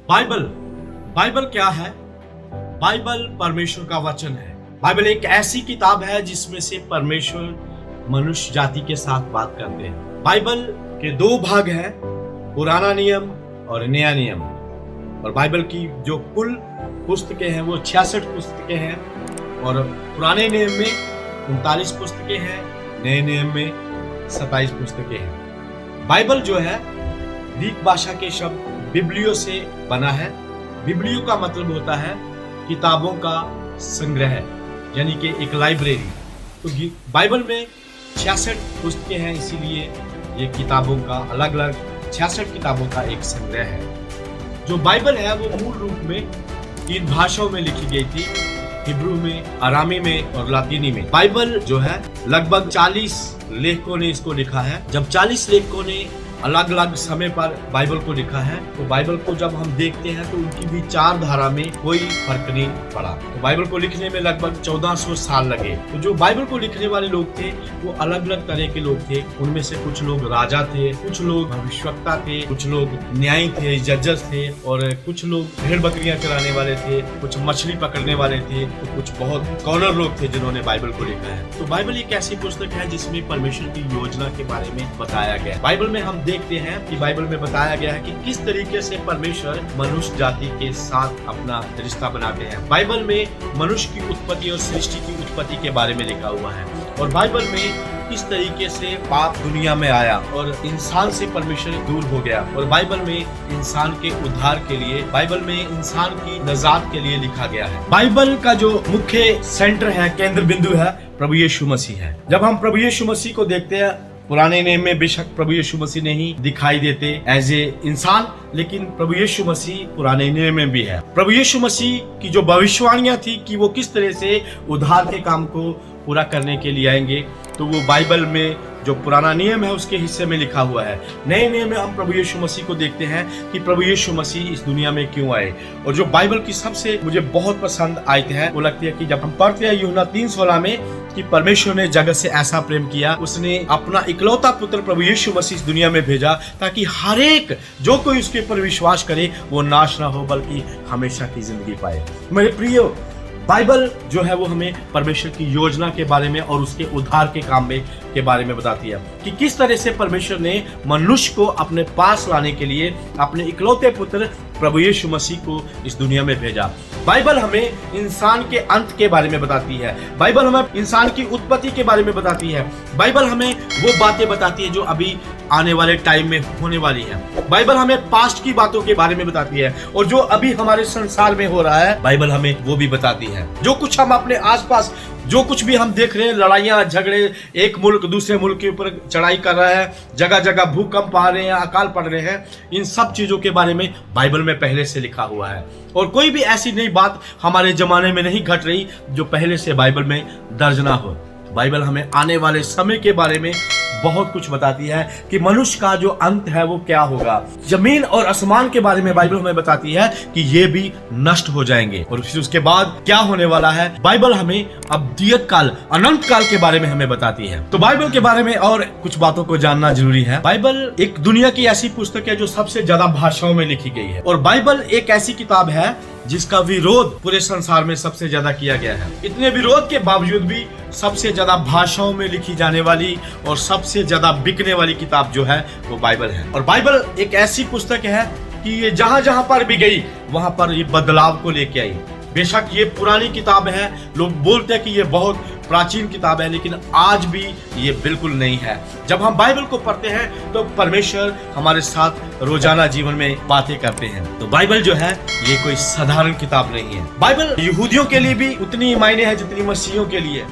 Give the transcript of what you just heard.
Bible Bible क्या है? Bible परमेश्वर का वचन है। बाइबल एक ऐसी किताब है जिसमें से परमेश्वर मनुष्य जाति के साथ बात करते हैं। बाइबल के दो भाग हैं, पुराना नियम और नया नियम। और बाइबल की जो कुल पुस्तकें हैं वो 66 पुस्तकें हैं और पुराने नियम में 39 पुस्तकें हैं, नए नियम में 27 पुस्तकें हैं। बाइबल जो है ग्रीक भाषा के शब्द बिब्लियो से बना है। बिब्लियो का मतलब होता है किताबों का संग्रह, यानी कि एक लाइब्रेरी। तो बाइबल में 66 पुस्तकें हैं, इसीलिए ये किताबों का अलग अलग 66 किताबों का एक संग्रह है। जो बाइबल है वो मूल रूप में 3 भाषाओं में लिखी गई थी, हिब्रू में, अरामी में और लातीनी में। बाइबल जो है लगभग 40 लेखकों ने इसको लिखा है। जब 40 लेखकों ने अलग अलग समय पर बाइबल को लिखा है, तो बाइबल को जब हम देखते हैं तो उनकी भी 4 धारा में कोई फर्क नहीं पड़ा। तो बाइबल को लिखने में लगभग 1400 साल लगे। तो जो बाइबल को लिखने वाले लोग थे वो अलग अलग तरह के लोग थे। उनमें से कुछ लोग राजा थे, कुछ लोग भविष्यवक्ता थे, कुछ लोग न्यायी थे, जजेस थे, और कुछ लोग भेड़ बकरियां चराने वाले थे, कुछ मछली पकड़ने वाले थे, तो कुछ बहुत स्कॉलर लोग थे जिन्होंने बाइबल को लिखा है। तो बाइबल एक ऐसी पुस्तक है जिसमें परमेश्वर की योजना के बारे में बताया गया है। बाइबल में हम देखते हैं कि बाइबल में बताया गया है कि किस तरीके से परमेश्वर मनुष्य जाति के साथ अपना रिश्ता बनाते हैं। बाइबल में मनुष्य की उत्पत्ति और सृष्टि की उत्पत्ति के बारे में लिखा हुआ है, और बाइबल में किस तरीके से पाप दुनिया में आया और इंसान से परमेश्वर दूर हो गया, और बाइबल में इंसान के उद्धार के लिए, बाइबल में इंसान की नजात के लिए लिखा गया है। बाइबल का जो मुख्य सेंटर है, केंद्र बिंदु है, प्रभु यीशु मसीह है। जब हम प्रभु यीशु मसीह को देखते हैं, पुराने नियम में बेशक प्रभु यीशु मसीह नहीं दिखाई देते एज ए इंसान, लेकिन प्रभु यीशु मसीह पुराने नियम में भी है। प्रभु यीशु मसीह की जो भविष्यवाणियां थी कि वो किस तरह से उद्धार के काम को पूरा करने के लिए आएंगे, तो वो बाइबल में जो पुराना नियम है उसके हिस्से में लिखा हुआ है। नए नियम में हम प्रभु यीशु मसीह को देखते हैं कि प्रभु यीशु मसीह इस दुनिया में क्यों आए। और जो बाइबल की सबसे मुझे बहुत पसंद आयत है वो लगती है कि जब हम पढ़ते हैं यूहन्ना 3:16 में कि परमेश्वर ने जगत से ऐसा प्रेम किया, उसने अपना इकलौता पुत्र प्रभु यीशु मसीह इस दुनिया में भेजा ताकि हर एक जो कोई उसके ऊपर विश्वास करे वो नाश ना हो बल्कि हमेशा की जिंदगी पाए। मेरे प्रिय, बाइबल जो है वो हमें परमेश्वर की योजना के बारे में और उसके उद्धार के काम में के बारे में बताती है कि किस तरह से परमेश्वर ने मनुष्य को अपने पास लाने के लिए अपने इकलौते पुत्र प्रभु यीशु मसीह को इस दुनिया में भेजा। बाइबल हमें इंसान के अंत के बारे में बताती है। बाइबल हमें इंसान की उत्पत्ति के बारे में बताती है। बाइबल हमें वो बातें बताती है जो अभी आने वाले टाइम में होने वाली है। बाइबल हमें पास्ट की बातों के बारे में बताती है, और जो अभी हमारे संसार में हो रहा है बाइबल हमें वो भी बताती है। जो कुछ हम अपने आसपास, जो कुछ भी हम देख रहे हैं, लड़ाइयाँ झगड़े, एक मुल्क दूसरे मुल्क के ऊपर चढ़ाई कर रहा है, जगह जगह भूकंप आ रहे हैं, अकाल पड़ रहे हैं, इन सब चीजों के बारे में बाइबल में पहले से लिखा हुआ है। और कोई भी ऐसी नई बात हमारे जमाने में नहीं घट रही जो पहले से बाइबल में दर्ज ना हो। बाइबल हमें आने वाले समय के बारे में बहुत कुछ बताती है कि मनुष्य का जो अंत है वो क्या होगा। जमीन और आसमान के बारे में बाइबल हमें बताती है कि ये भी नष्ट हो जाएंगे, और फिर उसके बाद क्या होने वाला है। बाइबल हमें अब्दियत काल, अनंत काल के बारे में हमें बताती है। तो बाइबल के बारे में और कुछ बातों को जानना जरूरी है। बाइबल एक दुनिया की ऐसी पुस्तक है जो सबसे ज्यादा भाषाओं में लिखी गई है, और बाइबल एक ऐसी किताब है जिसका विरोध पूरे संसार में सबसे ज्यादा किया गया है। इतने विरोध के बावजूद भी सबसे ज्यादा भाषाओं में लिखी जाने वाली और सबसे ज्यादा बिकने वाली किताब जो है वो बाइबल है। और बाइबल एक ऐसी पुस्तक है कि ये जहां जहां पर भी गई वहां पर ये बदलाव को लेके आई। बेशक ये पुरानी किताब है, लोग बोलते हैं कि ये बहुत प्राचीन किताब है, लेकिन आज भी ये बिल्कुल नहीं है। जब हम बाइबल को पढ़ते हैं तो परमेश्वर हमारे साथ रोजाना जीवन में बातें करते हैं। तो बाइबल जो है ये कोई साधारण किताब नहीं है। बाइबल यहूदियों के लिए भी उतनी मायने है जितनी मसीहियों के लिए।